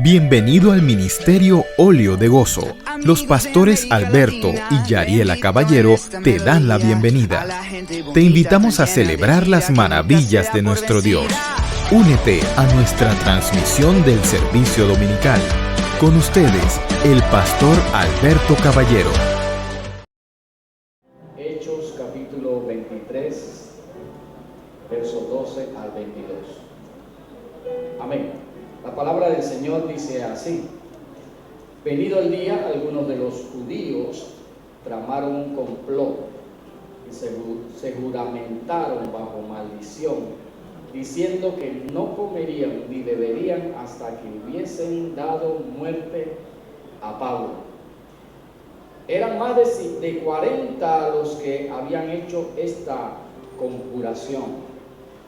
Bienvenido al Ministerio Óleo de Gozo. Los pastores Alberto y Yariela Caballero te dan la bienvenida. Te invitamos a celebrar las maravillas de nuestro Dios. Únete a nuestra transmisión del servicio dominical. Con ustedes, el pastor Alberto Caballero. Hechos capítulo 23, versos 12 al 22. Amén. La palabra del Señor dice así: Venido el día, algunos de los judíos tramaron un complot y se juramentaron bajo maldición, diciendo que no comerían ni beberían hasta que hubiesen dado muerte a Pablo. Eran más de 40 los que habían hecho esta conjuración,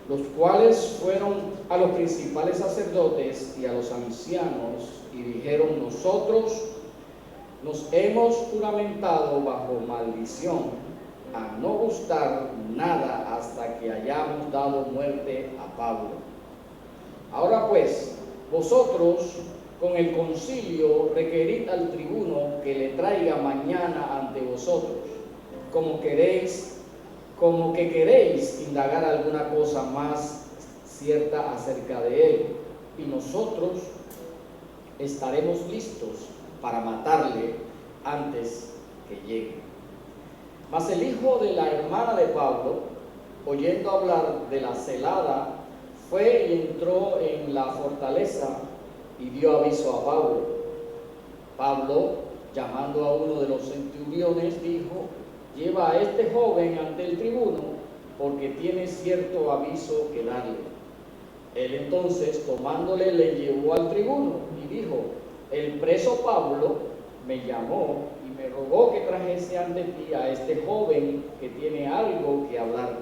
los cuales fueron a los principales sacerdotes y a los ancianos y dijeron: nosotros nos hemos juramentado bajo maldición a no gustar nada hasta que hayamos dado muerte a Pablo. Ahora pues, vosotros con el concilio requerid al tribuno que le traiga mañana ante vosotros, como que queréis indagar alguna cosa más cierta acerca de él, y nosotros estaremos listos para matarle antes que llegue. Mas el hijo de la hermana de Pablo, oyendo hablar de la celada, fue y entró en la fortaleza y dio aviso a Pablo. Pablo, llamando a uno de los centuriones, dijo: lleva a este joven ante el tribuno, porque tiene cierto aviso que darle. Él entonces, tomándole, le llevó al tribuno y dijo: el preso Pablo me llamó y me rogó que trajese ante ti a este joven que tiene algo que hablar.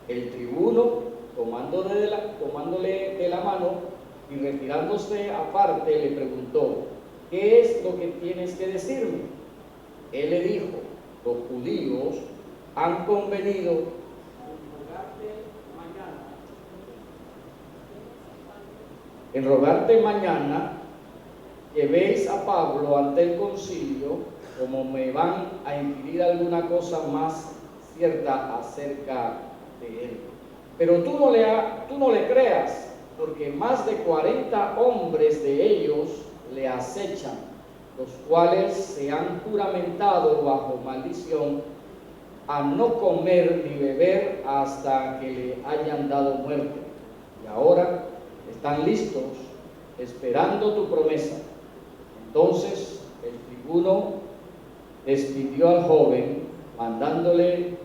El tribuno, tomándole de la mano y retirándose aparte, le preguntó: ¿qué es lo que tienes que decirme? Él le dijo: los judíos han convenido en rogarte mañana llevéis a Pablo ante el concilio, como me van a inquirir alguna cosa más cierta acerca de él. Pero tú no le creas, porque más de 40 hombres de ellos le acechan, los cuales se han juramentado bajo maldición a no comer ni beber hasta que le hayan dado muerte. Y ahora están listos, esperando tu promesa. Entonces el tribuno despidió al joven, mandándole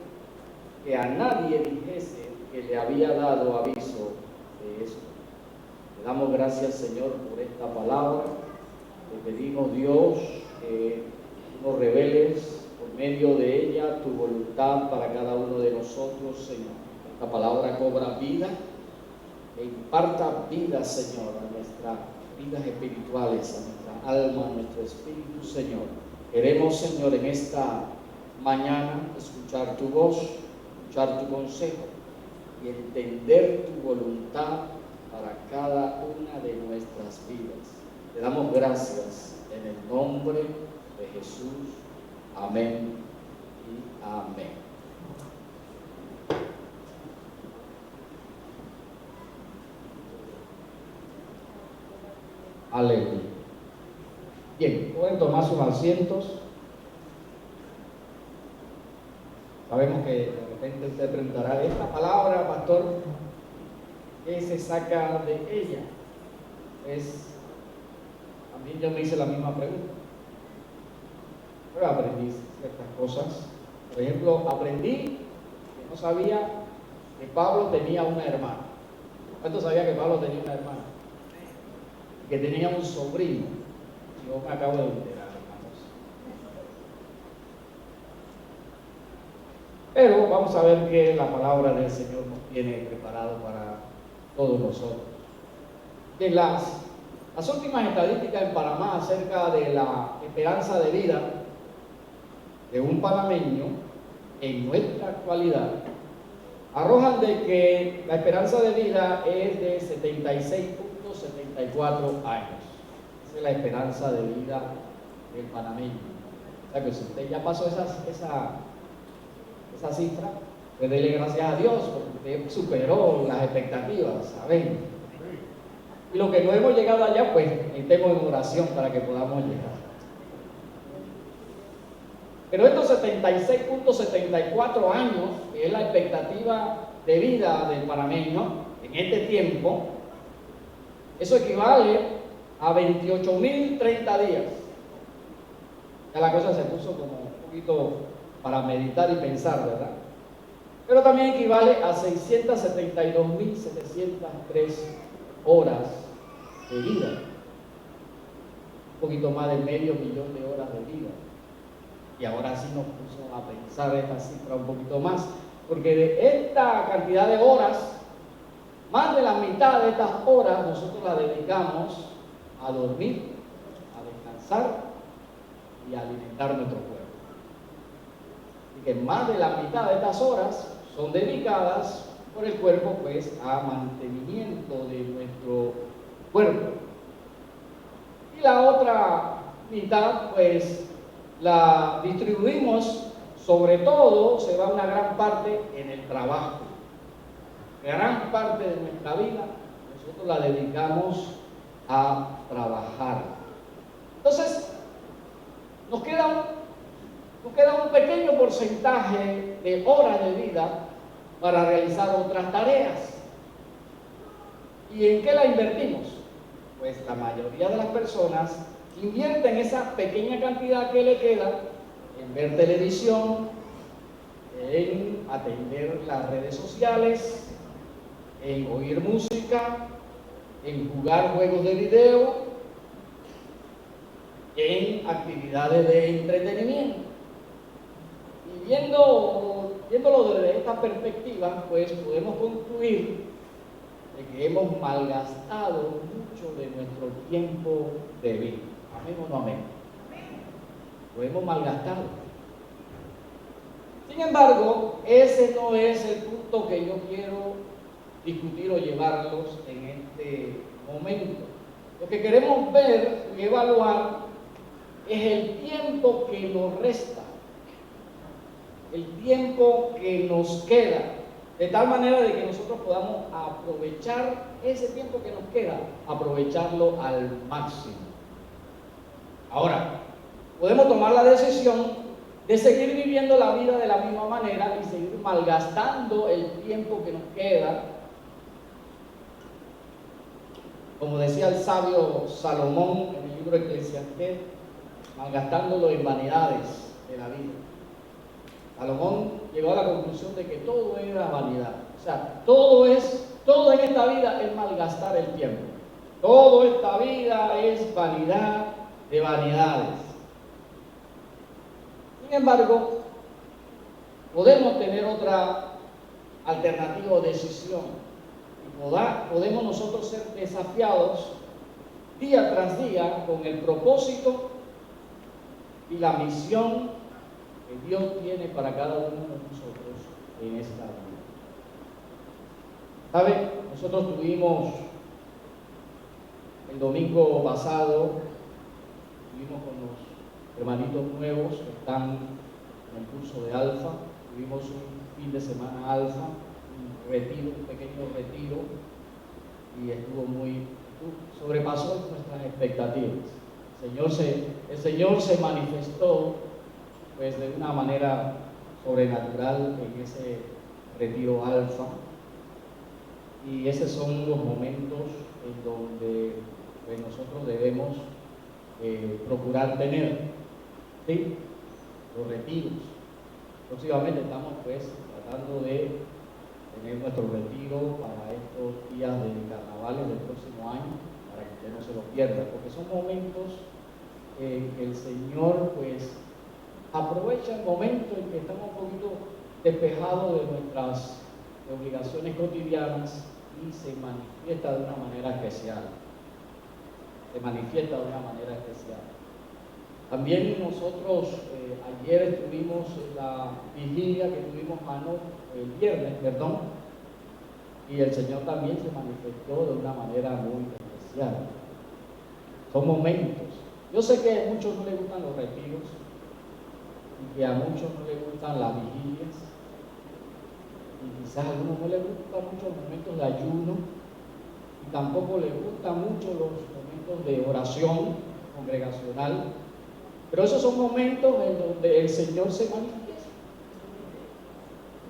que a nadie dijese que le había dado aviso de esto. Le damos gracias, Señor, por esta palabra. Te pedimos, Dios, que nos reveles por medio de ella tu voluntad para cada uno de nosotros, Señor. Esta palabra cobra vida e imparta vida, Señor, a nuestras vidas espirituales, a nuestra alma, a nuestro espíritu, Señor. Queremos, Señor, en esta mañana escuchar tu voz, escuchar tu consejo y entender tu voluntad para cada una de nuestras vidas. Te damos gracias en el nombre de Jesús. Amén y amén. Aleluya. Bien, pueden tomar sus asientos. Sabemos que de repente usted preguntará: esta palabra, pastor, ¿qué se saca de ella? También yo me hice la misma pregunta. Pero aprendí ciertas cosas. Por ejemplo, aprendí que no sabía que Pablo tenía una hermana. ¿Cuántos sabía que Pablo tenía una hermana? Que tenía un sobrino. Yo me acabo de enterar, hermanos. Pero vamos a ver que la palabra del Señor nos tiene preparado para todos nosotros. De las últimas estadísticas en Panamá acerca de la esperanza de vida de un panameño en nuestra actualidad arrojan de que la esperanza de vida es de 76.6 174 años. Esa es la esperanza de vida del panameño. O sea que si usted ya pasó esa cifra, pues dele gracias a Dios porque usted superó las expectativas, ¿saben? Y lo que no hemos llegado allá, pues estemos en oración para que podamos llegar. Pero estos 76.74 años, que es la expectativa de vida del panameño en este tiempo, eso equivale a 28.030 días. Ya la cosa se puso como un poquito para meditar y pensar, ¿verdad? Pero también equivale a 672.703 horas de vida. Un poquito más de medio millón de horas de vida. Y ahora sí nos puso a pensar esta cifra un poquito más, porque de esta cantidad de horas, más de la mitad de estas horas nosotros la dedicamos a dormir, a descansar y a alimentar nuestro cuerpo. Y que más de la mitad de estas horas son dedicadas por el cuerpo, pues, a mantenimiento de nuestro cuerpo. Y la otra mitad, pues, la distribuimos, sobre todo, se va una gran parte en el trabajo. Gran parte de nuestra vida nosotros la dedicamos a trabajar. Entonces, nos queda un pequeño porcentaje de horas de vida para realizar otras tareas. ¿Y en qué la invertimos? Pues la mayoría de las personas invierten esa pequeña cantidad que le queda en ver televisión, en atender las redes sociales, en oír música, en jugar juegos de video, en actividades de entretenimiento. Y viéndolo desde esta perspectiva, pues podemos concluir de que hemos malgastado mucho de nuestro tiempo de vida. Amén o no amén. Lo hemos malgastado. Sin embargo, ese no es el punto que yo quiero discutir o llevarlos en este momento. Lo que queremos ver y evaluar es el tiempo que nos resta, el tiempo que nos queda, de tal manera de que nosotros podamos aprovechar ese tiempo que nos queda, aprovecharlo al máximo. Ahora, podemos tomar la decisión de seguir viviendo la vida de la misma manera y seguir malgastando el tiempo que nos queda, como decía el sabio Salomón en el libro Eclesiastés, malgastándolo en vanidades de la vida. Salomón llegó a la conclusión de que todo era vanidad. O sea, todo en esta vida es malgastar el tiempo. Toda esta vida es vanidad de vanidades. Sin embargo, podemos tener otra alternativa o decisión. Y podemos nosotros ser desafiados día tras día con el propósito y la misión que Dios tiene para cada uno de nosotros en esta vida. ¿Saben? Nosotros tuvimos el domingo pasado, estuvimos con los hermanitos nuevos que están en el curso de Alfa, tuvimos un fin de semana Alfa, un pequeño retiro, y sobrepasó nuestras expectativas. El Señor se manifestó pues de una manera sobrenatural en ese retiro Alfa, y esos son los momentos en donde pues, nosotros debemos procurar tener, ¿sí?, los retiros. Próximamente estamos pues tratando de tener nuestro retiro para estos días de carnavales del próximo año, para que usted no se lo pierda, porque son momentos que el Señor pues aprovecha el momento en que estamos un poquito despejados de nuestras obligaciones cotidianas y se manifiesta de una manera especial. También nosotros ayer estuvimos en la vigilia que tuvimos el viernes, y el Señor también se manifestó de una manera muy especial. especial. Son momentos. Yo sé que a muchos no les gustan los retiros y que a muchos no les gustan las vigilias y quizás a algunos no les gustan mucho los momentos de ayuno y tampoco les gustan mucho los momentos de oración congregacional, pero esos son momentos en donde el Señor se manifiesta.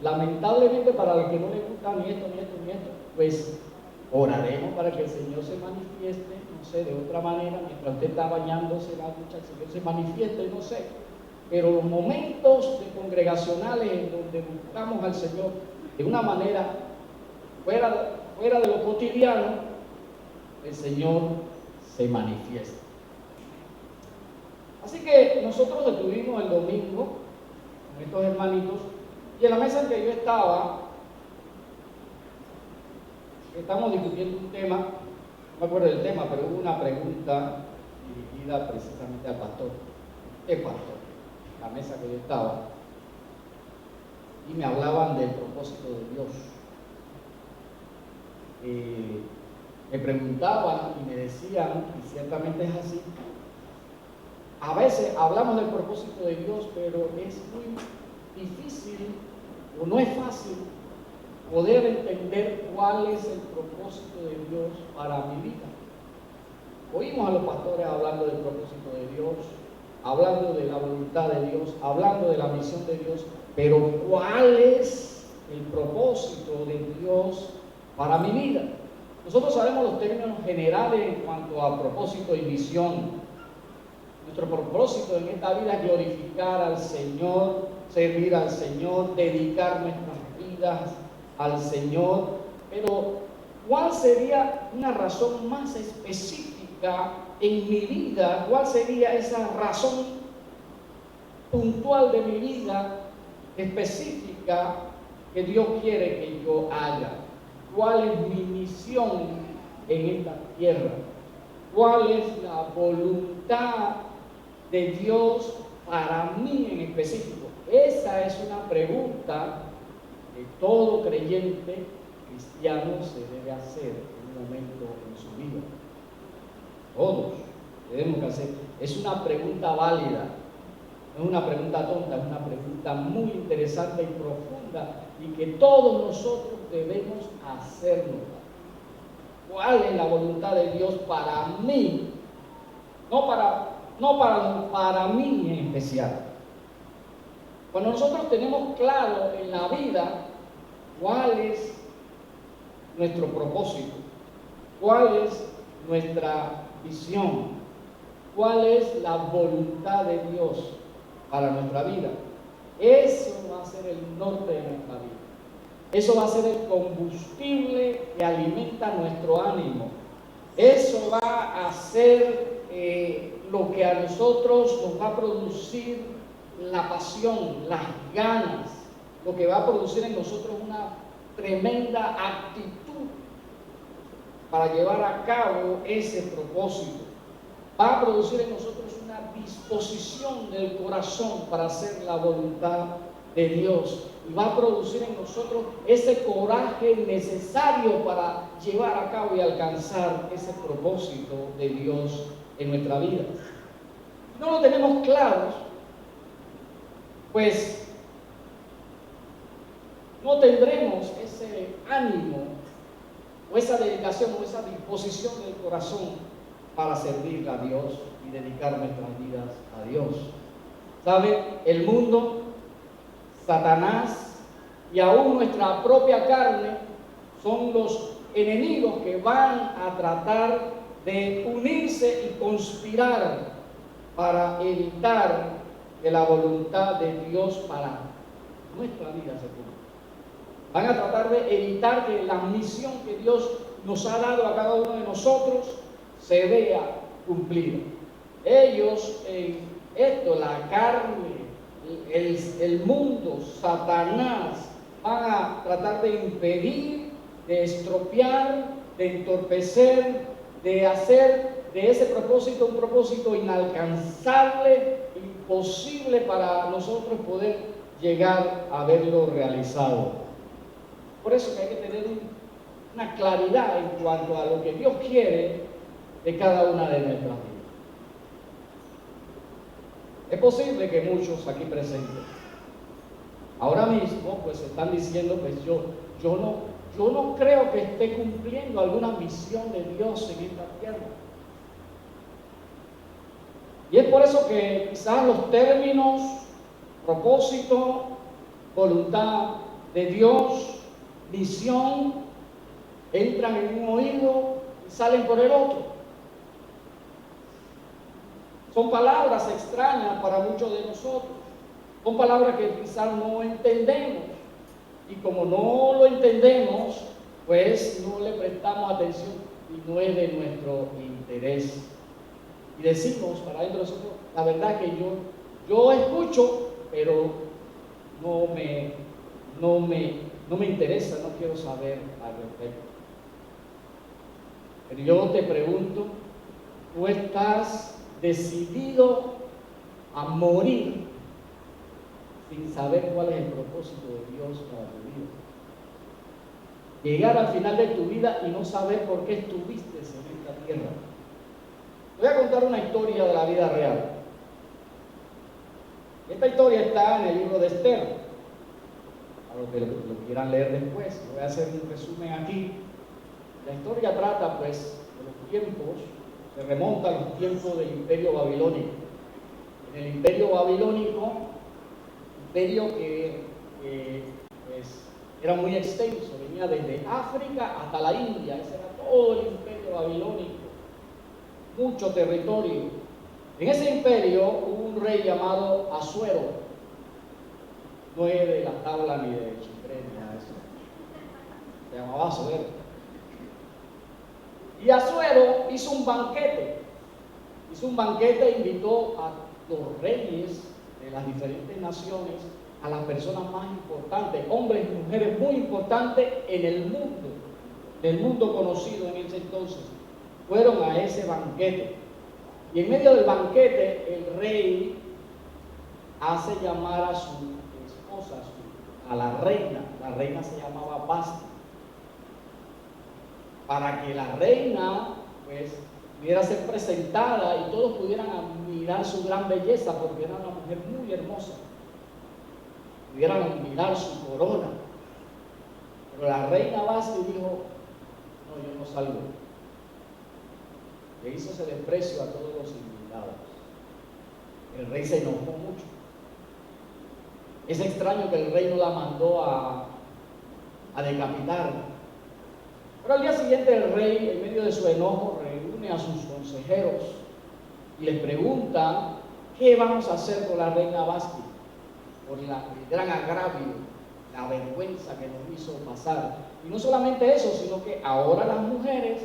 Lamentablemente para los que no les gusta ni esto, pues oraremos para que el Señor se manifieste, no sé, de otra manera, mientras usted está bañándose la ducha, el Señor se manifieste, no sé. Pero los momentos congregacionales en donde buscamos al Señor de una manera fuera de lo cotidiano, el Señor se manifiesta. Así que nosotros estuvimos el domingo con estos hermanitos y en la mesa en que yo estaba, estamos discutiendo un tema, no me acuerdo del tema, pero hubo una pregunta dirigida precisamente al pastor, el pastor, la mesa que yo estaba, y me hablaban del propósito de Dios. Me preguntaban y me decían, y ciertamente es así, a veces hablamos del propósito de Dios, pero es muy difícil o no es fácil poder entender cuál es el propósito de Dios para mi vida. Oímos a los pastores hablando del propósito de Dios, hablando de la voluntad de Dios, hablando de la misión de Dios, pero ¿cuál es el propósito de Dios para mi vida? Nosotros sabemos los términos generales en cuanto a propósito y misión. Nuestro propósito en esta vida es glorificar al Señor, servir al Señor, dedicar nuestras vidas al Señor. Pero, ¿cuál sería una razón más específica en mi vida? ¿Cuál sería esa razón puntual de mi vida específica que Dios quiere que yo haga? ¿Cuál es mi misión en esta tierra? ¿Cuál es la voluntad de Dios para mí en específico? Esa es una pregunta que todo creyente cristiano se debe hacer en un momento en su vida. Todos debemos que hacer. Es una pregunta válida, no es una pregunta tonta, es una pregunta muy interesante y profunda y que todos nosotros debemos hacernos. ¿Cuál es la voluntad de Dios para mí? No para mí en especial. Cuando nosotros tenemos claro en la vida cuál es nuestro propósito, cuál es nuestra visión, cuál es la voluntad de Dios para nuestra vida, eso va a ser el norte de nuestra vida. Eso va a ser el combustible que alimenta nuestro ánimo. Eso va a ser lo que a nosotros nos va a producir la pasión, las ganas, lo que va a producir en nosotros una tremenda actitud para llevar a cabo ese propósito. Va a producir en nosotros una disposición del corazón para hacer la voluntad de Dios y va a producir en nosotros ese coraje necesario para llevar a cabo y alcanzar ese propósito de Dios en nuestra vida. Si no lo tenemos claro, pues no tendremos ese ánimo o esa dedicación o esa disposición del corazón para servir a Dios y dedicar nuestras vidas a Dios. ¿Sabe? El mundo, Satanás y aún nuestra propia carne son los enemigos que van a tratar de unirse y conspirar para evitar que la voluntad de Dios para nuestra vida se cumpla. Van a tratar de evitar que la misión que Dios nos ha dado a cada uno de nosotros se vea cumplida. Ellos en esto, la carne, el mundo, Satanás, van a tratar de impedir, de estropear, de entorpecer, de hacer de ese propósito un propósito inalcanzable, imposible para nosotros poder llegar a verlo realizado. Por eso que hay que tener una claridad en cuanto a lo que Dios quiere de cada una de nuestras vidas. Es posible que muchos aquí presentes ahora mismo pues están diciendo, pues yo no creo que esté cumpliendo alguna misión de Dios en esta tierra. Y es por eso que quizás los términos, propósito, voluntad de Dios, misión, entran en un oído y salen por el otro. Son palabras extrañas para muchos de nosotros. Son palabras que quizás no entendemos. Y como no lo entendemos, pues no le prestamos atención y no es de nuestro interés. Y decimos para dentro de nosotros, la verdad que yo escucho, pero no me interesa, no quiero saber al respecto. Pero yo te pregunto, ¿tú estás decidido a morir sin saber cuál es el propósito de Dios para tu vida? Llegar al final de tu vida y no saber por qué estuviste en esta tierra. Voy a contar una historia de la vida real. Esta historia está en el libro de Esther. A los que lo quieran leer después, voy a hacer un resumen aquí. La historia trata pues de los tiempos, se remonta a los tiempos del Imperio Babilónico. En el Imperio Babilónico, imperio que pues, era muy extenso, venía desde África hasta la India, ese era todo el Imperio Babilónico, mucho territorio. En ese imperio hubo un rey llamado Asuero, no es de la tabla ni de Chitré ni nada de eso, se llamaba Asuero. Y Asuero hizo un banquete e invitó a los reyes de las diferentes naciones, a las personas más importantes, hombres y mujeres muy importantes en el mundo conocido en ese entonces. Fueron a ese banquete. Y en medio del banquete, el rey hace llamar a su esposa, a la reina se llamaba Vasti, para que la reina pues pudiera ser presentada y todos pudieran admirar su gran belleza, porque era una mujer muy hermosa, pudieran admirar su corona. Pero la reina Vasti dijo, no, yo no salgo. Le hizo ese desprecio a todos los invitados. El rey se enojó mucho. Es extraño que el rey no la mandó a decapitar. Pero al día siguiente el rey, en medio de su enojo, reúne a sus consejeros y les pregunta qué vamos a hacer con la reina Vasti por el gran agravio, la vergüenza que nos hizo pasar. Y no solamente eso, sino que ahora las mujeres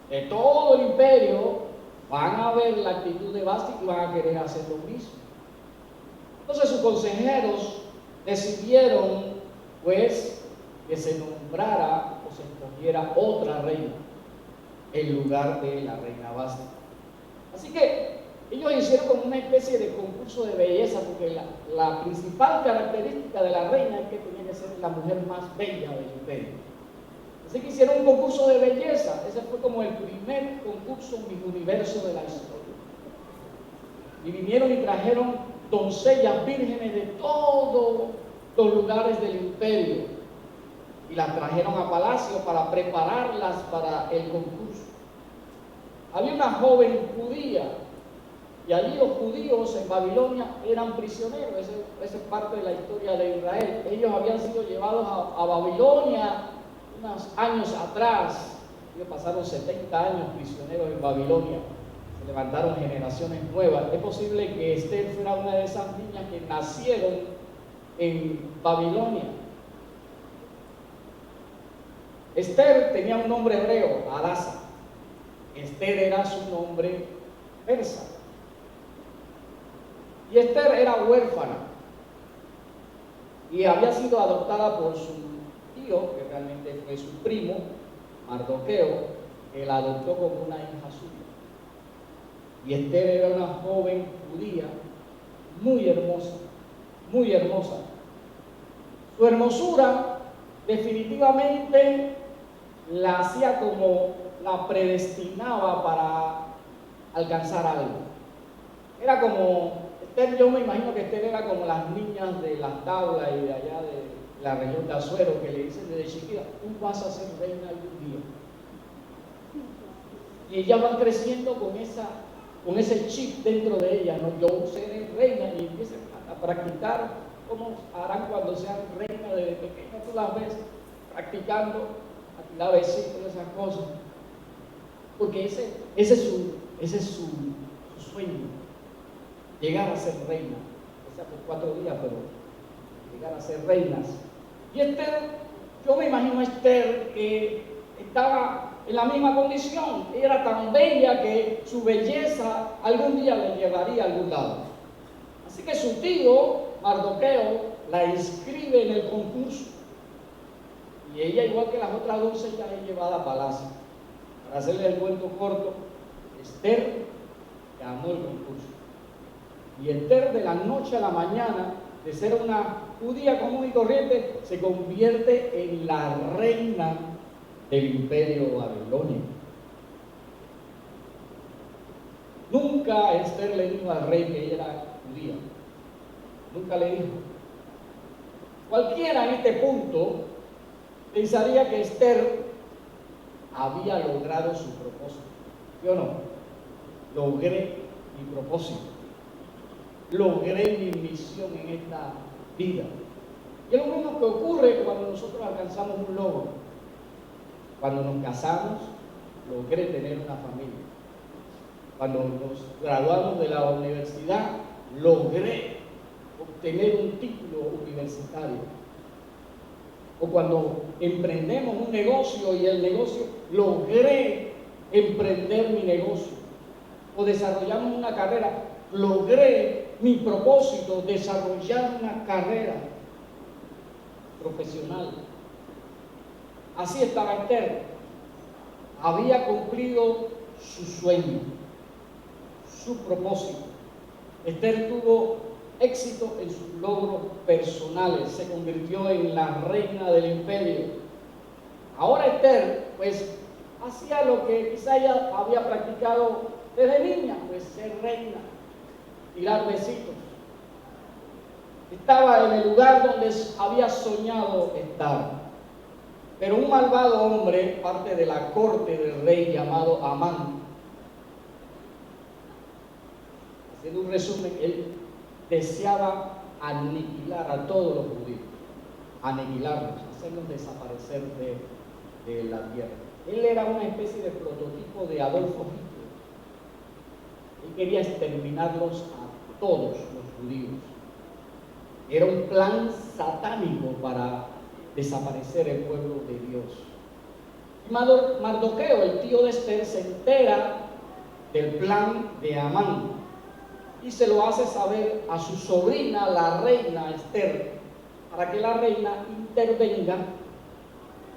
de todo el imperio van a ver la actitud de Vasti y van a querer hacer lo mismo. Entonces sus consejeros decidieron pues que se nombrara o se escogiera otra reina en lugar de la reina Vasti. Así que ellos hicieron como una especie de concurso de belleza, porque la principal característica de la reina es que tenía que ser la mujer más bella del imperio. Así que hicieron un concurso de belleza. Ese fue como el primer concurso Miss Universo de la historia. Y vinieron y trajeron doncellas vírgenes de todos los lugares del imperio. Y las trajeron a palacio para prepararlas para el concurso. Había una joven judía, y allí los judíos en Babilonia eran prisioneros. Esa es parte de la historia de Israel. Ellos habían sido llevados a Babilonia unos años atrás. Ellos pasaron 70 años prisioneros en Babilonia. Se levantaron generaciones nuevas. Es posible que Esther fuera una de esas niñas que nacieron en Babilonia. Esther tenía un nombre hebreo, Hadasa. Esther era su nombre persa. Y Esther era huérfana y había sido adoptada por su tío, que realmente fue su primo, Mardoqueo, que la adoptó como una hija suya. Y Esther era una joven judía muy hermosa, muy hermosa. Su hermosura definitivamente la hacía como la predestinaba alcanzar algo. Era como, Esther, yo me imagino que Esther era como las niñas de las tablas y de allá de la región de Azuero, que le dicen desde chiquita, tú vas a ser reina algún día. Y ellas van creciendo con ese chip dentro de ellas, ¿no? Yo seré reina, y empiezan a practicar cómo harán cuando sean reinas desde pequeñas. Tú las ves practicando, a tirar besitos, esas cosas. Porque ese es su sueño, llegar a ser reina. O sea, por 4 días, pero llegar a ser reinas. Y Esther, yo me imagino a Esther que estaba en la misma condición. Ella era tan bella que su belleza algún día le llevaría a algún lado. Así que su tío, Mardoqueo, la inscribe en el concurso. Y ella, igual que las otras 12, ya es llevada a palacio. Para hacerle el cuento corto, Esther ganó el concurso. Y Esther, de la noche a la mañana, de ser una judía común y corriente, se convierte en la reina del imperio babilónico. Nunca Esther le dijo al rey que ella era judía. Nunca le dijo. Cualquiera en este punto pensaría que Esther había logrado su propósito. Yo no. Logré mi propósito. Logré mi misión en esta vida. Y es lo mismo que ocurre cuando nosotros alcanzamos un logro. Cuando nos casamos, logré tener una familia. Cuando nos graduamos de la universidad, logré obtener un título universitario. O cuando emprendemos un negocio y el negocio, logré emprender mi negocio. O desarrollamos una carrera, logré mi propósito, desarrollar una carrera profesional. Así estaba Esther. Había cumplido su sueño, su propósito. Esther tuvo éxito en sus logros personales, se convirtió en la reina del imperio. Ahora Esther, pues, hacía lo que quizá ella había practicado desde niña, pues ser reina, tirar besitos. Estaba en el lugar donde había soñado estar. Pero un malvado hombre, parte de la corte del rey llamado Amán, haciendo un resumen, él deseaba aniquilar a todos los judíos, aniquilarlos, hacerlos desaparecer de la tierra. Él era una especie de prototipo de Adolfo Hitler. Él quería exterminarlos a todos los judíos. Era un plan satánico para desaparecer el pueblo de Dios. Y Mardoqueo, el tío de Esther, se entera del plan de Amán y se lo hace saber a su sobrina, la reina Esther, para que la reina intervenga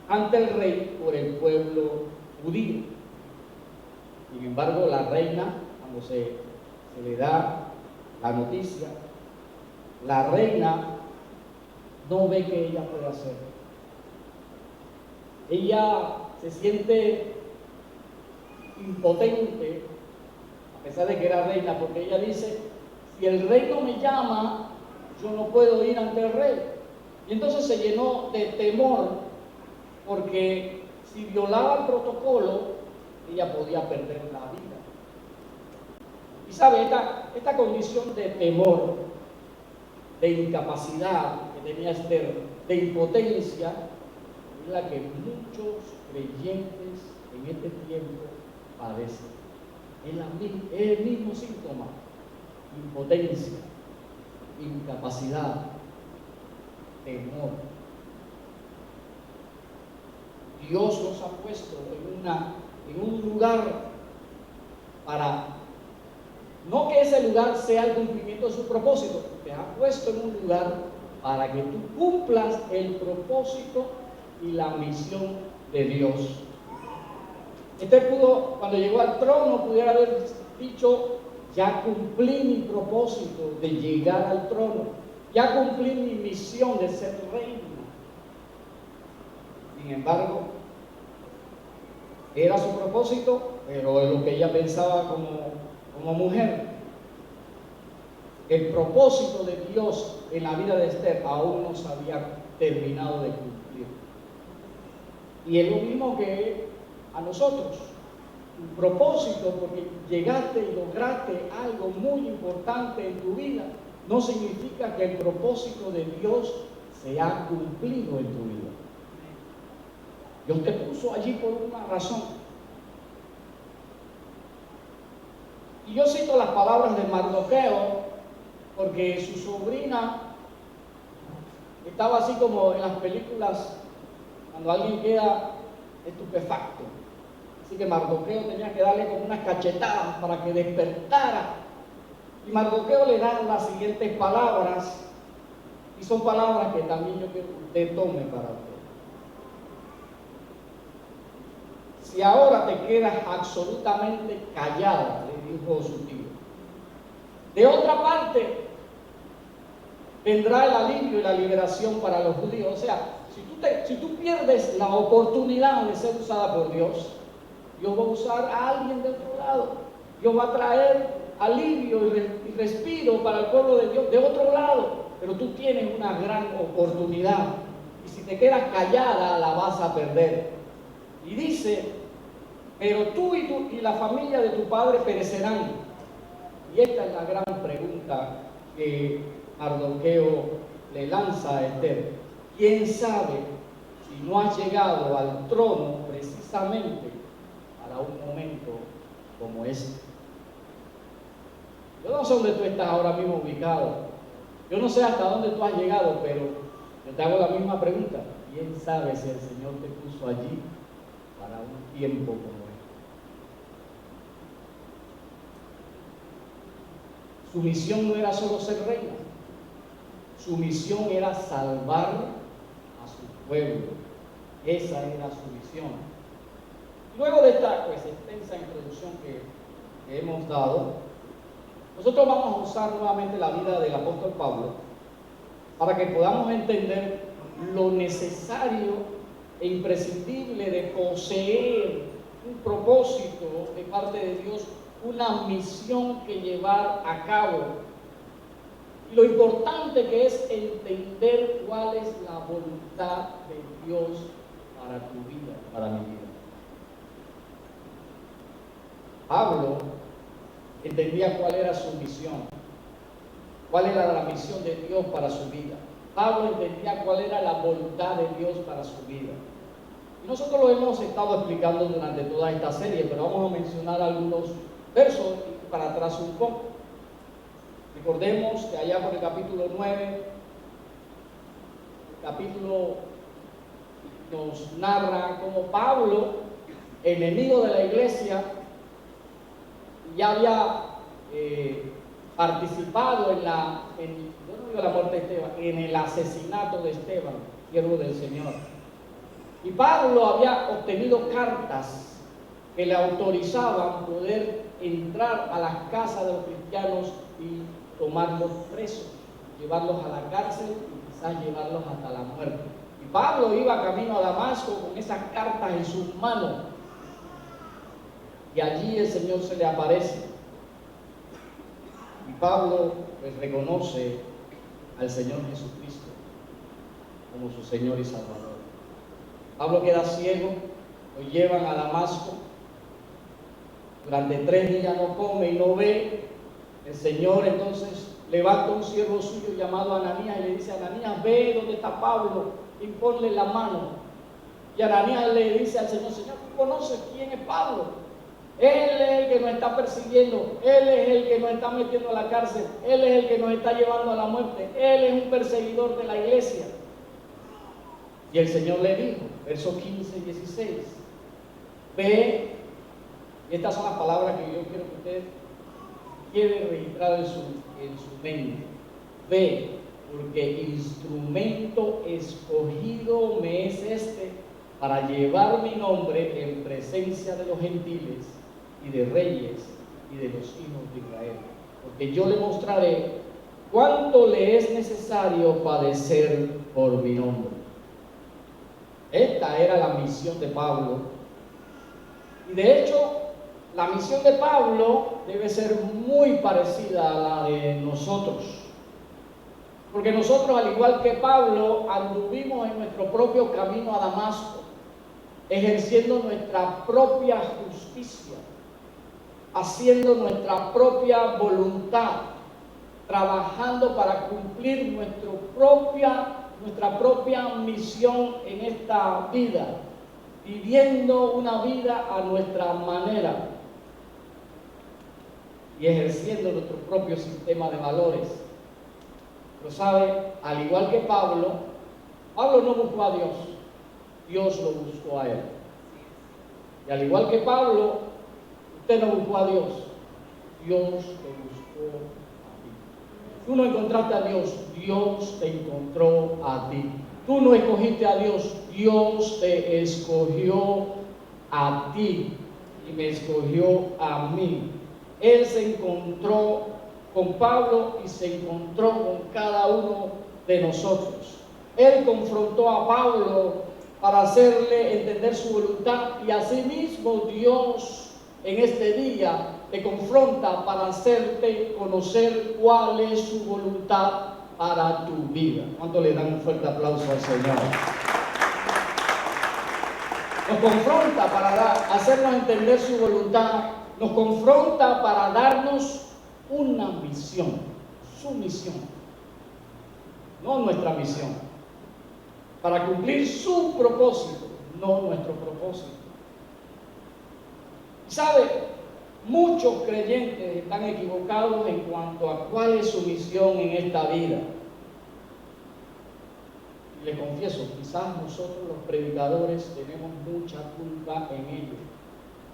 ante el rey por el pueblo judío. Sin embargo, la reina, cuando se le da la noticia, la reina no ve que ella puede hacer. Ella se siente impotente, a pesar de que era reina, porque ella dice, si el rey no me llama, yo no puedo ir ante el rey. Y entonces se llenó de temor, porque si violaba el protocolo, ella podía perder la vida. Y sabe, esta condición de temor, de incapacidad que tenía Esther, de impotencia, es la que muchos creyentes en este tiempo padecen. Es el mismo síntoma: impotencia, incapacidad, temor. Dios nos ha puesto en un lugar para, no que ese lugar sea el cumplimiento de su propósito, te ha puesto en un lugar para que tú cumplas el propósito y la misión de Dios. Esther pudo, cuando llegó al trono, pudiera haber dicho, ya cumplí mi propósito de llegar al trono, ya cumplí mi misión de ser reina. Sin embargo, era su propósito pero es lo que ella pensaba como mujer. El propósito de Dios en la vida de Esther aún no se había terminado de cumplir. Y es lo mismo que a nosotros. Un propósito, porque llegaste y lograste algo muy importante en tu vida, no significa que el propósito de Dios se ha cumplido en tu vida. Dios te puso allí por una razón. Y yo cito las palabras de Mardoqueo, porque su sobrina estaba así como en las películas, cuando alguien queda estupefacto. Así que Mardoqueo tenía que darle como unas cachetadas para que despertara. Y Mardoqueo le da las siguientes palabras, y son palabras que también yo quiero que usted tome para usted. Si ahora te quedas absolutamente callada, le dijo su tío, de otra parte vendrá el alivio y la liberación para los judíos. O sea, si tú pierdes la oportunidad de ser usada por Dios, Dios va a usar a alguien de otro lado. Dios va a traer alivio y respiro para el pueblo de Dios de otro lado. Pero tú tienes una gran oportunidad. Y si te quedas callada, la vas a perder. Y dice, pero tú y la familia de tu padre perecerán. Y esta es la gran pregunta que Mardoqueo le lanza a Esther. ¿Quién sabe si no has llegado al trono precisamente para un momento como este? Yo no sé dónde tú estás ahora mismo ubicado. Yo no sé hasta dónde tú has llegado, pero yo te hago la misma pregunta. ¿Quién sabe si el Señor te puso allí para un tiempo como este? Su misión no era solo ser reina. Su misión era salvar a su pueblo. Esa era su misión. Luego de esta extensa introducción que hemos dado, nosotros vamos a usar nuevamente la vida del apóstol Pablo para que podamos entender lo necesario e imprescindible de poseer un propósito de parte de Dios, una misión que llevar a cabo. Y lo importante que es entender cuál es la voluntad de Dios para tu vida, para mi vida. Pablo entendía cuál era su misión, cuál era la misión de Dios para su vida. Pablo entendía cuál era la voluntad de Dios para su vida. Y nosotros lo hemos estado explicando durante toda esta serie, pero vamos a mencionar algunos versos para atrás un poco. Recordemos que allá por el capítulo 9, el capítulo nos narra cómo Pablo, enemigo de la iglesia, ya había participado en el asesinato de Esteban, siervo del Señor. Y Pablo había obtenido cartas que le autorizaban poder entrar a las casas de los cristianos y tomarlos presos, llevarlos a la cárcel y quizás llevarlos hasta la muerte. Y Pablo iba camino a Damasco con esas cartas en sus manos. Y allí el Señor se le aparece. Y Pablo pues reconoce al Señor Jesucristo como su Señor y Salvador. Pablo queda ciego, lo llevan a Damasco. Durante 3 días no come y no ve. El Señor entonces levanta un siervo suyo llamado Ananías y le dice: Ananías, ve donde está Pablo y ponle la mano. Y Ananías le dice al Señor: Señor, ¿tú conoces quién es Pablo? Él es el que nos está persiguiendo, Él es el que nos está metiendo a la cárcel, Él es el que nos está llevando a la muerte, Él es un perseguidor de la iglesia. Y el Señor le dijo, versos 15 y 16, ve, y estas son las palabras que yo quiero que usted quede registrado en su mente. Ve, porque instrumento escogido me es este para llevar mi nombre en presencia de los gentiles y de reyes y de los hijos de Israel. Porque yo le mostraré cuánto le es necesario padecer por mi nombre. Esta era la misión de Pablo. Y de hecho, la misión de Pablo debe ser muy parecida a la de nosotros. Porque nosotros, al igual que Pablo, anduvimos en nuestro propio camino a Damasco, ejerciendo nuestra propia justicia, haciendo nuestra propia voluntad, trabajando para cumplir nuestra propia misión en esta vida, viviendo una vida a nuestra manera y ejerciendo nuestro propio sistema de valores. Pero sabe, al igual que Pablo no buscó a Dios, Dios lo buscó a él. Y al igual que Pablo, usted no buscó a Dios, Dios lo buscó a ti. Tú no encontraste a Dios, Dios te encontró a ti. Tú no escogiste a Dios, Dios te escogió a ti y me escogió a mí. Él se encontró con Pablo y se encontró con cada uno de nosotros. Él confrontó a Pablo para hacerle entender su voluntad, y asimismo Dios en este día te confronta para hacerte conocer cuál es su voluntad para tu vida. ¿Cuánto le dan un fuerte aplauso al Señor? Nos confronta para hacernos entender su voluntad, nos confronta para darnos una misión, su misión, no nuestra misión, para cumplir su propósito, no nuestro propósito. ¿Sabe? Muchos creyentes están equivocados en cuanto a cuál es su misión en esta vida. Y les confieso, quizás nosotros los predicadores tenemos mucha culpa en ello,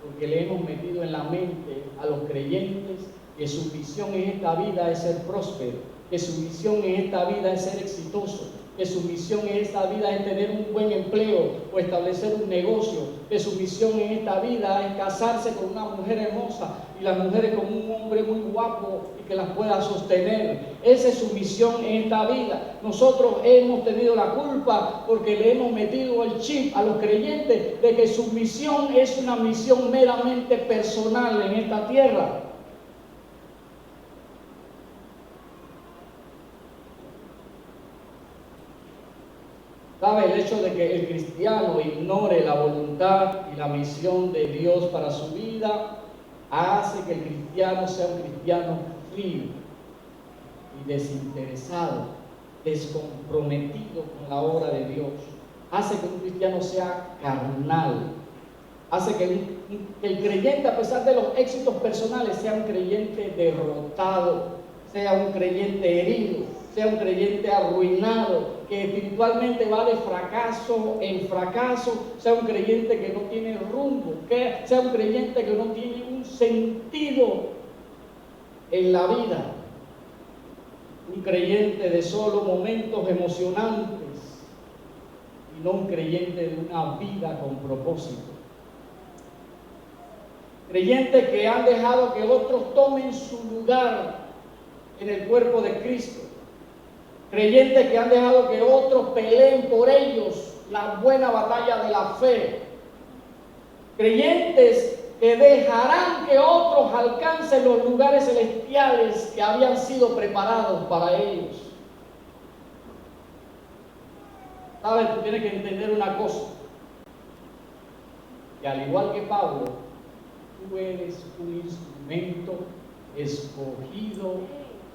porque le hemos metido en la mente a los creyentes que su misión en esta vida es ser próspero, que su misión en esta vida es ser exitoso, que su misión en esta vida es tener un buen empleo o establecer un negocio, que su misión en esta vida es casarse con una mujer hermosa y las mujeres con un hombre muy guapo y que las pueda sostener. Esa es su misión en esta vida. Nosotros hemos tenido la culpa porque le hemos metido el chip a los creyentes de que su misión es una misión meramente personal en esta tierra. ¿Sabe? El hecho de que el cristiano ignore la voluntad y la misión de Dios para su vida hace que el cristiano sea un cristiano frío y desinteresado, descomprometido con la obra de Dios. Hace que un cristiano sea carnal. Hace que el creyente, a pesar de los éxitos personales, sea un creyente derrotado, sea un creyente herido, sea un creyente arruinado, que espiritualmente va de fracaso en fracaso, sea un creyente que no tiene rumbo, que sea un creyente que no tiene un sentido en la vida, un creyente de solo momentos emocionantes y no un creyente de una vida con propósito. Creyentes que han dejado que otros tomen su lugar en el cuerpo de Cristo. Creyentes que han dejado que otros peleen por ellos la buena batalla de la fe. Creyentes que dejarán que otros alcancen los lugares celestiales que habían sido preparados para ellos. ¿Sabes? Tú tienes que entender una cosa. Que al igual que Pablo, tú eres un instrumento escogido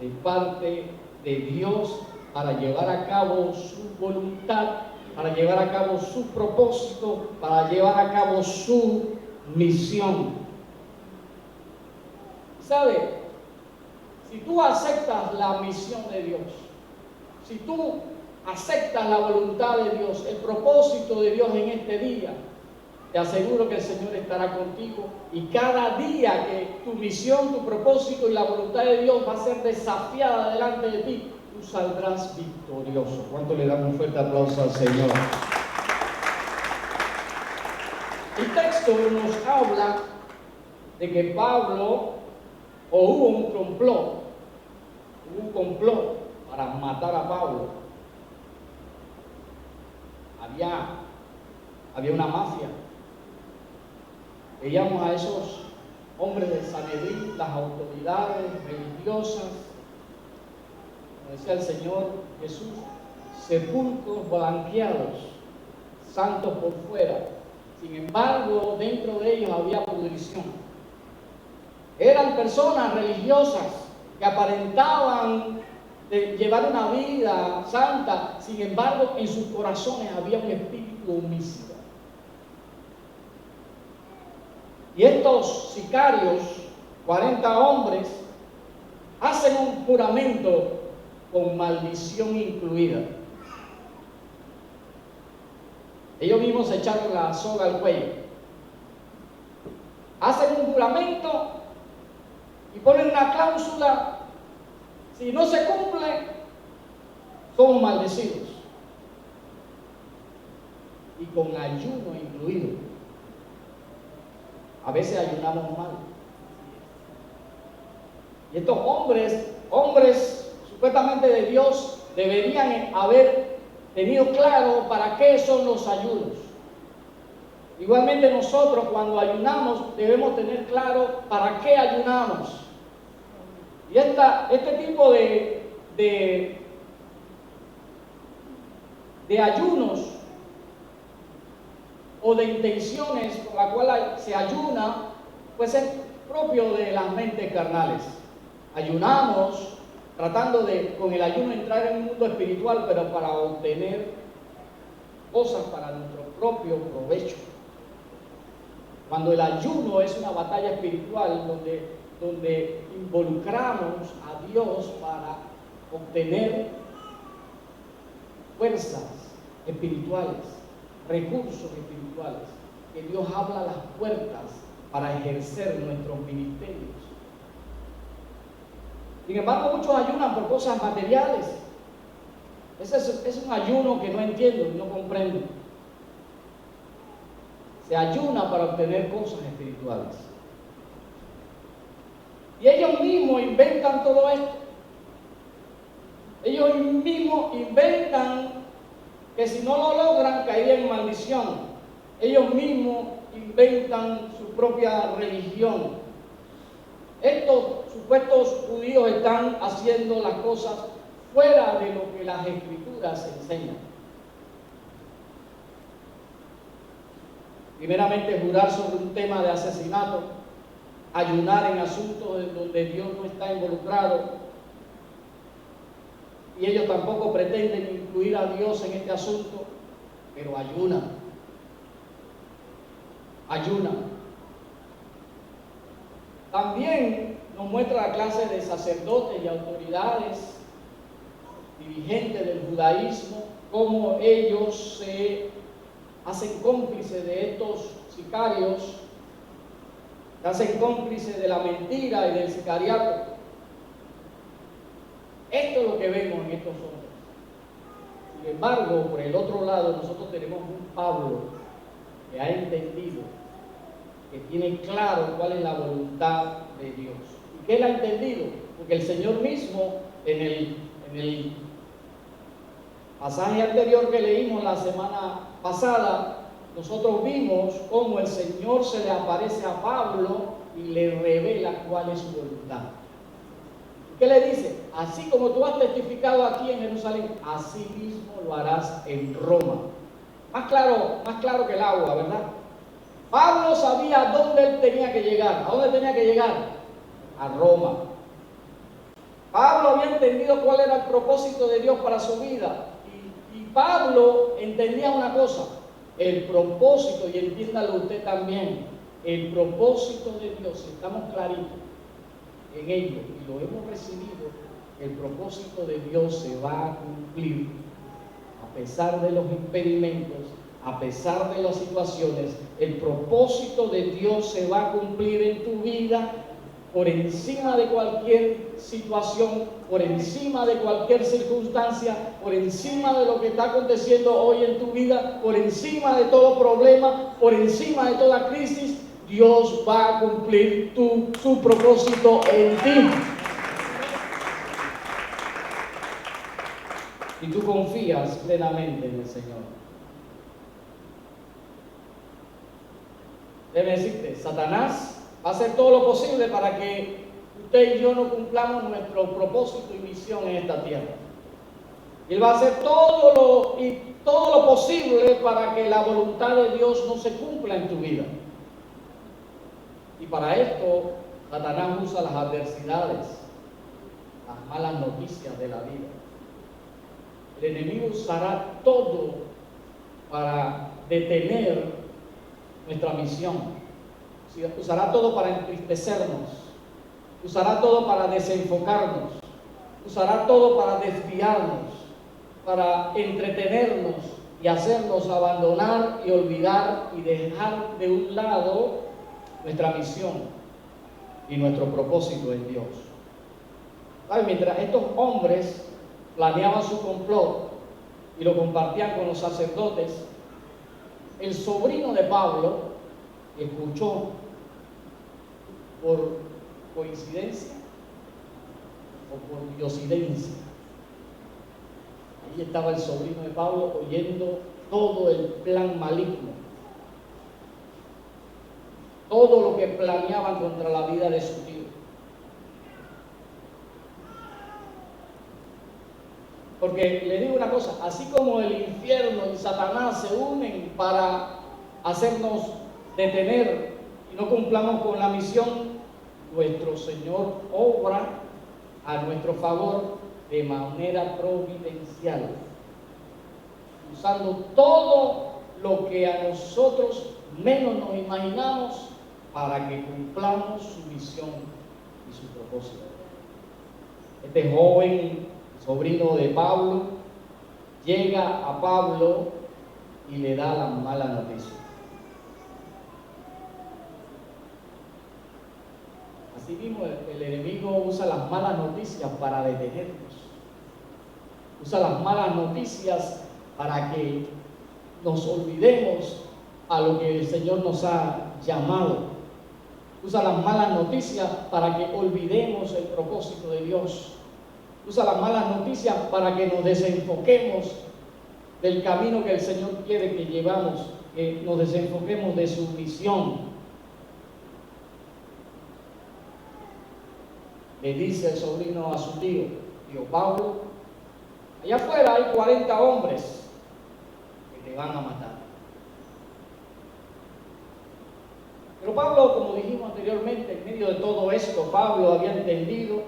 de parte de Dios para llevar a cabo su voluntad, para llevar a cabo su propósito, para llevar a cabo su misión. ¿Sabe? Si tú aceptas la misión de Dios, si tú aceptas la voluntad de Dios, el propósito de Dios en este día, te aseguro que el Señor estará contigo, y cada día que tu misión, tu propósito y la voluntad de Dios va a ser desafiada delante de ti, tú saldrás victorioso. ¿Cuánto le damos un fuerte aplauso al Señor? El texto nos habla de que hubo un complot para matar a Pablo. Había una mafia. Veíamos a esos hombres de Sanedrín, las autoridades religiosas, como decía el Señor Jesús, sepulcros blanqueados, santos por fuera. Sin embargo, dentro de ellos había pudrición. Eran personas religiosas que aparentaban de llevar una vida santa, sin embargo, en sus corazones había un espíritu homicida. Y estos sicarios, 40 hombres, hacen un juramento con maldición incluida. Ellos mismos se echaron la soga al cuello. Hacen un juramento y ponen una cláusula: si no se cumple, somos maldecidos. Y con ayuno incluido. A veces ayunamos mal. Y estos hombres supuestamente de Dios, deberían haber tenido claro para qué son los ayunos. Igualmente nosotros, cuando ayunamos, debemos tener claro para qué ayunamos. Y este tipo de ayunos o de intenciones con la cual se ayuna, pues es propio de las mentes carnales. Ayunamos tratando de, con el ayuno, entrar en un mundo espiritual, pero para obtener cosas para nuestro propio provecho. Cuando el ayuno es una batalla espiritual donde involucramos a Dios para obtener fuerzas espirituales, recursos espirituales, que Dios abra las puertas para ejercer nuestros ministerios. Sin embargo, muchos ayunan por cosas materiales. Ese es un ayuno que no entiendo y no comprendo. Se ayuna para obtener cosas espirituales. Y ellos mismos inventan todo esto. Ellos mismos inventan que si no lo logran, caerían en maldición. Ellos mismos inventan su propia religión. Estos supuestos judíos están haciendo las cosas fuera de lo que las Escrituras enseñan. Primeramente, jurar sobre un tema de asesinato, ayunar en asuntos en donde Dios no está involucrado, y ellos tampoco pretenden incluir a Dios en este asunto, pero ayunan. También nos muestra la clase de sacerdotes y autoridades dirigentes del judaísmo, cómo ellos se hacen cómplices de estos sicarios, se hacen cómplices de la mentira y del sicariato. Esto es lo que vemos en estos hombres. Sin embargo, por el otro lado, nosotros tenemos un Pablo que ha entendido, que tiene claro cuál es la voluntad de Dios. ¿Y qué él ha entendido? Porque el Señor mismo, en el pasaje anterior que leímos la semana pasada, nosotros vimos cómo el Señor se le aparece a Pablo y le revela cuál es su voluntad. ¿Qué le dice? Así como tú has testificado aquí en Jerusalén, así mismo lo harás en Roma. Más claro que el agua, ¿verdad? Pablo sabía dónde él tenía que llegar. ¿A dónde tenía que llegar? A Roma. Pablo había entendido cuál era el propósito de Dios para su vida. Y Pablo entendía una cosa: el propósito, y entiéndalo usted también, el propósito de Dios, estamos claritos en ello y lo hemos recibido. El propósito de Dios se va a cumplir a pesar de los impedimentos, a pesar de las situaciones. El propósito de Dios se va a cumplir en tu vida por encima de cualquier situación, por encima de cualquier circunstancia, por encima de lo que está aconteciendo hoy en tu vida, por encima de todo problema, por encima de toda crisis. Dios va a cumplir su propósito en ti. Y tú confías plenamente en el Señor. Déjame decirte, Satanás Va a hacer todo lo posible para que usted y yo no cumplamos nuestro propósito y misión en esta tierra. Y Él va a hacer todo lo posible para que la voluntad de Dios no se cumpla en tu vida. Y para esto, Satanás usa las adversidades, las malas noticias de la vida. El enemigo usará todo para detener nuestra misión. Usará todo para entristecernos. Usará todo para desenfocarnos. Usará todo para desviarnos, para entretenernos y hacernos abandonar y olvidar y dejar de un lado nuestra misión y nuestro propósito en Dios. ¿Sabe? Mientras estos hombres planeaban su complot y lo compartían con los sacerdotes, el sobrino de Pablo escuchó, por coincidencia o por diosidencia. Ahí estaba el sobrino de Pablo oyendo todo el plan maligno, todo lo que planeaban contra la vida de su tío. Porque le digo una cosa, así como el infierno y Satanás se unen para hacernos detener y no cumplamos con la misión, nuestro Señor obra a nuestro favor de manera providencial, usando todo lo que a nosotros menos nos imaginamos para que cumplamos su misión y su propósito. Este joven sobrino de Pablo llega a Pablo y le da la mala noticia. Así mismo el enemigo usa las malas noticias para detenernos. Usa las malas noticias para que nos olvidemos a lo que el Señor nos ha llamado. Usa las malas noticias para que olvidemos el propósito de Dios. Usa las malas noticias para que nos desenfoquemos del camino que el Señor quiere que llevamos, que nos desenfoquemos de su misión. Le dice el sobrino a su tío Pablo, allá afuera hay 40 hombres que te van a matar. Pero Pablo, como dijimos anteriormente, en medio de todo esto, Pablo había entendido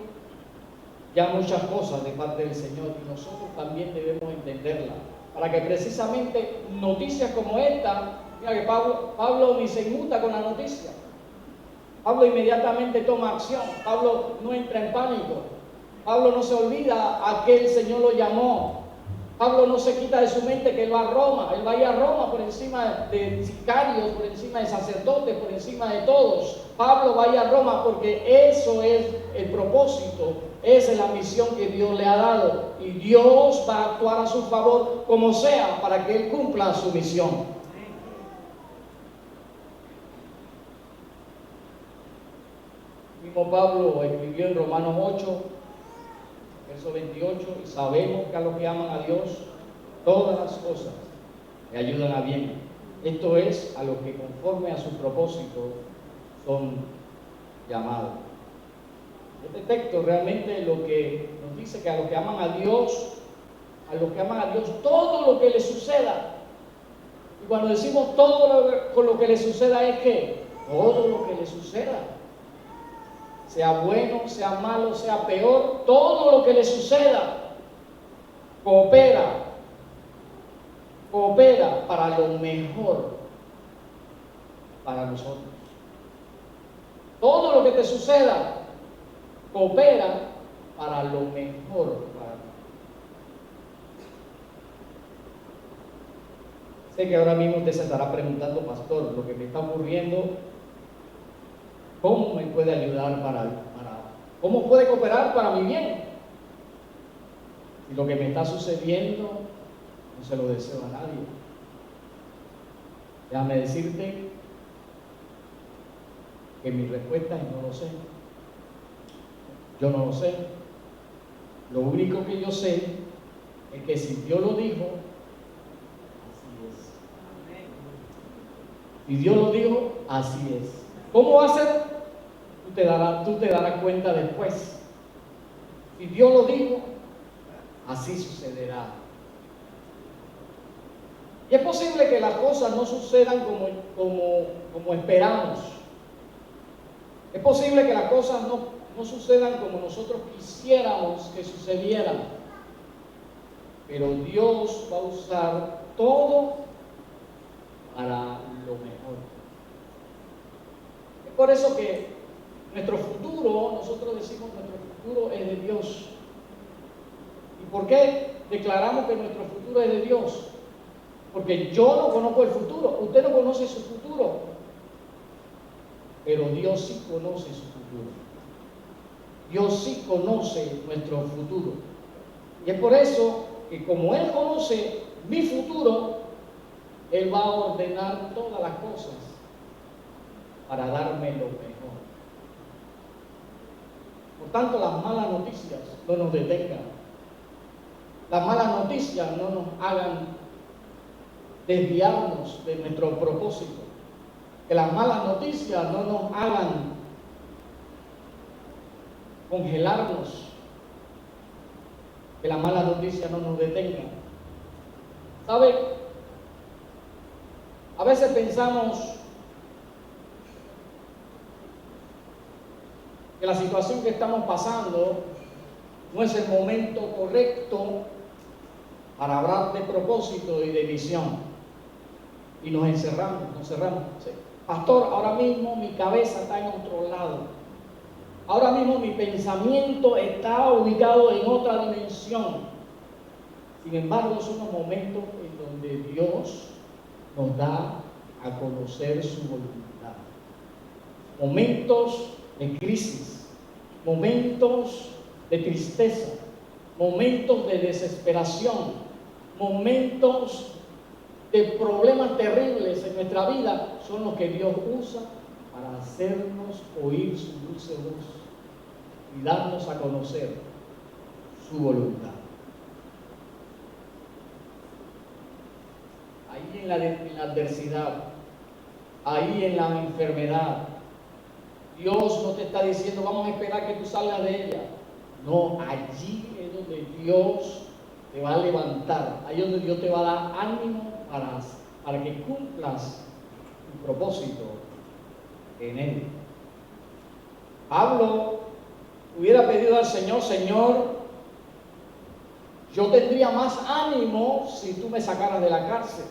ya muchas cosas de parte del Señor y nosotros también debemos entenderla, para que precisamente noticias como esta, mira que Pablo ni se inmuta con la noticia. Pablo inmediatamente toma acción. Pablo no entra en pánico. Pablo no se olvida a que el Señor lo llamó. Pablo no se quita de su mente que él va a Roma. Él va a ir a Roma por encima de sicarios, por encima de sacerdotes, por encima de todos. Pablo va a ir a Roma porque eso es el propósito, esa es la misión que Dios le ha dado. Y Dios va a actuar a su favor como sea para que él cumpla su misión. Mismo Pablo escribió en Romanos 8, verso 28, y sabemos que a los que aman a Dios, todas las cosas le ayudan a bien. Esto es, a los que conforme a su propósito son llamados. Este texto realmente lo que nos dice que a los que aman a Dios, todo lo que les suceda. Y cuando decimos todo lo que les suceda es que todo lo que les suceda, sea bueno, sea malo, sea peor, todo lo que le suceda coopera para lo mejor para nosotros. Todo lo que te suceda coopera para lo mejor para nosotros. Sé que ahora mismo usted se estará preguntando, pastor, lo que me está ocurriendo, ¿cómo me puede ayudar cómo puede cooperar para mi bien? Y lo que me está sucediendo no se lo deseo a nadie. Déjame decirte que mi respuesta es no lo sé. Yo no lo sé. Lo único que yo sé es que si Dios lo dijo, así es. Y Dios lo dijo, así es. ¿Cómo va a ser? tú te darás cuenta después. Si Dios lo dijo, así sucederá. Y es posible que las cosas no sucedan como esperamos. Es posible que las cosas no sucedan como nosotros quisiéramos que sucedieran. Pero Dios va a usar todo para lo mejor. Es por eso que nuestro futuro, nosotros decimos nuestro futuro es de Dios. ¿Y por qué declaramos que nuestro futuro es de Dios? Porque yo no conozco el futuro, usted no conoce su futuro, pero Dios sí conoce su futuro. Dios sí conoce nuestro futuro. Y es por eso que como Él conoce mi futuro, Él va a ordenar todas las cosas para darme lo mejor. Por tanto, las malas noticias no nos detengan. Las malas noticias no nos hagan desviarnos de nuestro propósito. Que las malas noticias no nos hagan congelarnos. Que las malas noticias no nos detengan. ¿Sabe? A veces pensamos que la situación que estamos pasando no es el momento correcto para hablar de propósito y de visión. Y nos encerramos, nos cerramos. Sí. Pastor, ahora mismo mi cabeza está en otro lado. Ahora mismo mi pensamiento está ubicado en otra dimensión. Sin embargo, son los momentos en donde Dios nos da a conocer su voluntad. Momentos de crisis, momentos de tristeza, momentos de desesperación, momentos de problemas terribles en nuestra vida, son los que Dios usa para hacernos oír su dulce voz y darnos a conocer su voluntad. Ahí en la adversidad, ahí en la enfermedad, Dios no te está diciendo vamos a esperar que tú salgas de ella. No, allí es donde Dios te va a levantar, ahí es donde Dios te va a dar ánimo para que cumplas tu propósito en Él. Pablo hubiera pedido al Señor, Señor, yo tendría más ánimo si tú me sacaras de la cárcel.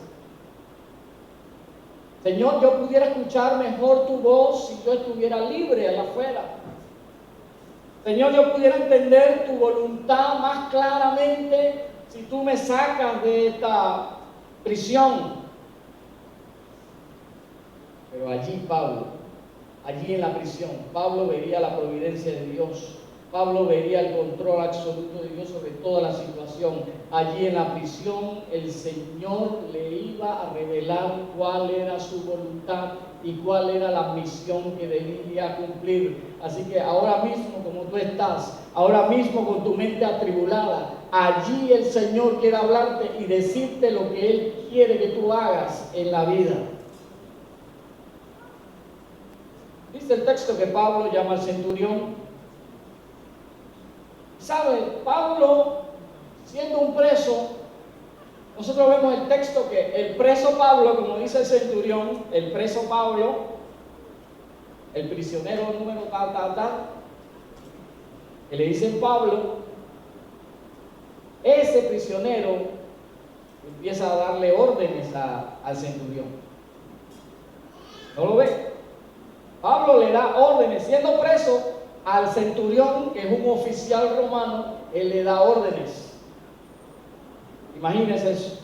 Señor, yo pudiera escuchar mejor tu voz si yo estuviera libre allá afuera. Señor, yo pudiera entender tu voluntad más claramente si tú me sacas de esta prisión. Pero allí Pablo, allí en la prisión, Pablo vería la providencia de Dios. Pablo vería el control absoluto de Dios sobre toda la situación. Allí en la prisión el Señor le iba a revelar cuál era su voluntad y cuál era la misión que debía cumplir. Así que ahora mismo, como tú estás, ahora mismo con tu mente atribulada, allí el Señor quiere hablarte y decirte lo que Él quiere que tú hagas en la vida. Dice el texto que Pablo llama al centurión. ¿Sabe? Pablo, siendo un preso, nosotros vemos el texto que el preso Pablo, como dice el centurión, el preso Pablo, el prisionero número que le dicen Pablo, ese prisionero empieza a darle órdenes al centurión. ¿No lo ve? Pablo le da órdenes, siendo preso, al centurión, que es un oficial romano, él le da órdenes. Imagínense eso.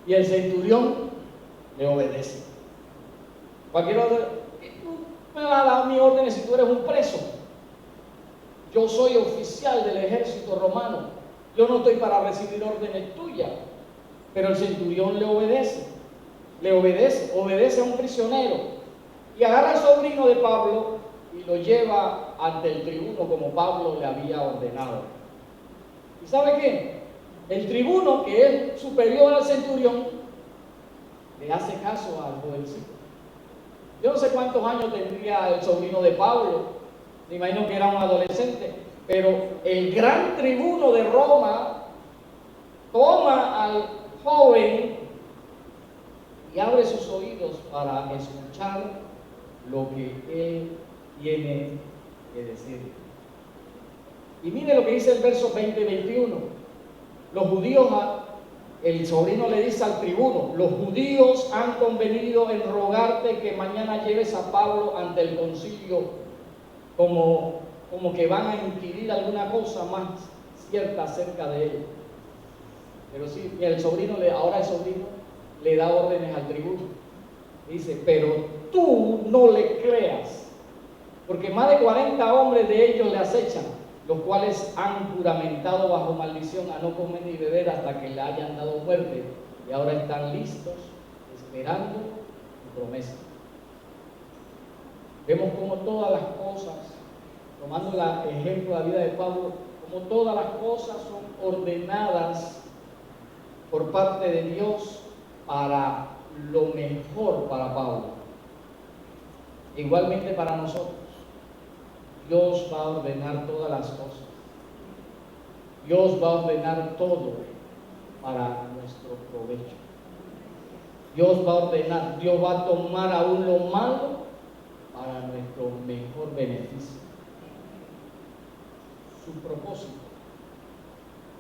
Y el centurión le obedece. Cualquier orden, tú me vas a dar mis órdenes si tú eres un preso. Yo soy oficial del ejército romano. Yo no estoy para recibir órdenes tuyas. Pero el centurión le obedece. Obedece a un prisionero. Y agarra al sobrino de Pablo y lo lleva ante el tribuno como Pablo le había ordenado. ¿Y sabe qué? El tribuno, que es superior al centurión, le hace caso al jovencito. Yo no sé cuántos años tendría el sobrino de Pablo, me imagino que era un adolescente, pero el gran tribuno de Roma toma al joven y abre sus oídos para escuchar lo que él tiene que decir. Y mire lo que dice el verso 20 y 21. Los judíos, el sobrino le dice al tribuno: los judíos han convenido en rogarte que mañana lleves a Pablo ante el concilio, como que van a inquirir alguna cosa más cierta acerca de él. Pero sí, ahora el sobrino le da órdenes al tribuno. Dice: pero tú no le creas, porque más de 40 hombres de ellos le acechan, los cuales han juramentado bajo maldición a no comer ni beber hasta que le hayan dado muerte, y ahora están listos, esperando tu promesa. Vemos como todas las cosas, tomando el ejemplo de la vida de Pablo, como todas las cosas son ordenadas por parte de Dios para lo mejor para Pablo. Igualmente para nosotros. Dios va a ordenar todas las cosas. Dios va a ordenar todo para nuestro provecho. Dios va a ordenar, Dios va a tomar aún lo malo para nuestro mejor beneficio. Su propósito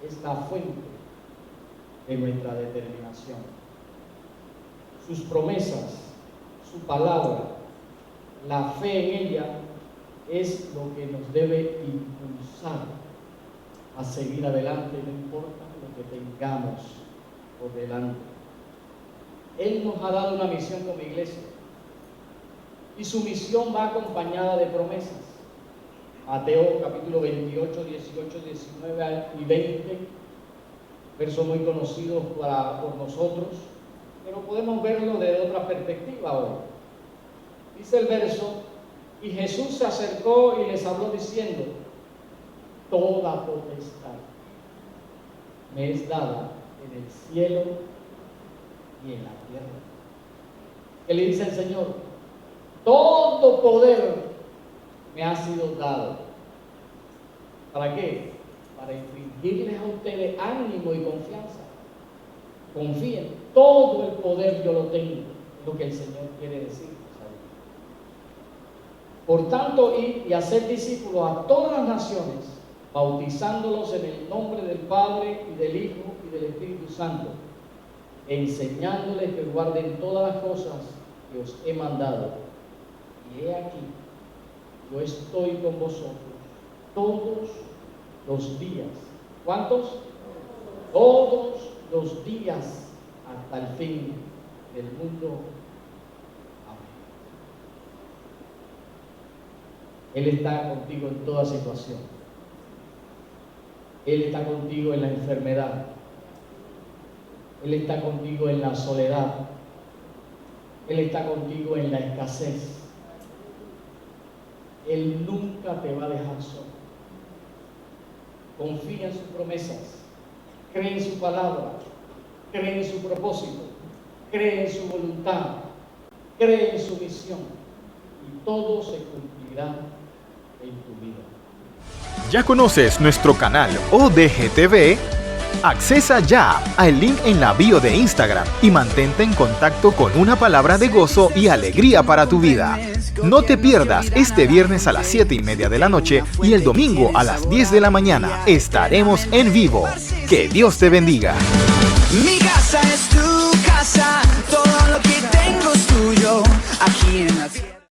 es la fuente de nuestra determinación. Sus promesas, su palabra, la fe en ella es lo que nos debe impulsar a seguir adelante, no importa lo que tengamos por delante. Él nos ha dado una misión como iglesia y su misión va acompañada de promesas. Mateo capítulo 28, 18, 19 y 20, versos muy conocidos por nosotros, pero podemos verlo desde otra perspectiva ahora. Dice el verso: y Jesús se acercó y les habló diciendo: toda potestad me es dada en el cielo y en la tierra. ¿Qué le dice el Señor? Todo poder me ha sido dado. ¿Para qué? Para infligirles a ustedes ánimo y confianza. Confíen, todo el poder yo lo tengo, es lo que el Señor quiere decir. Por tanto, id y hacer discípulos a todas las naciones, bautizándolos en el nombre del Padre y del Hijo y del Espíritu Santo, enseñándoles que guarden todas las cosas que os he mandado. Y he aquí, yo estoy con vosotros todos los días. ¿Cuántos? Todos los días hasta el fin del mundo. Él está contigo en toda situación. Él está contigo en la enfermedad. Él está contigo en la soledad. Él está contigo en la escasez. Él nunca te va a dejar solo. Confía en sus promesas. Cree en su palabra. Cree en su propósito. Cree en su voluntad. Cree en su misión. Y todo se cumplirá en tu vida. ¿Ya conoces nuestro canal ODGTV? Accesa ya al link en la bio de Instagram y mantente en contacto con una palabra de gozo y alegría para tu vida. No te pierdas este viernes a las 7:30 de la noche y el domingo a las 10 de la mañana. Estaremos en vivo. Que Dios te bendiga.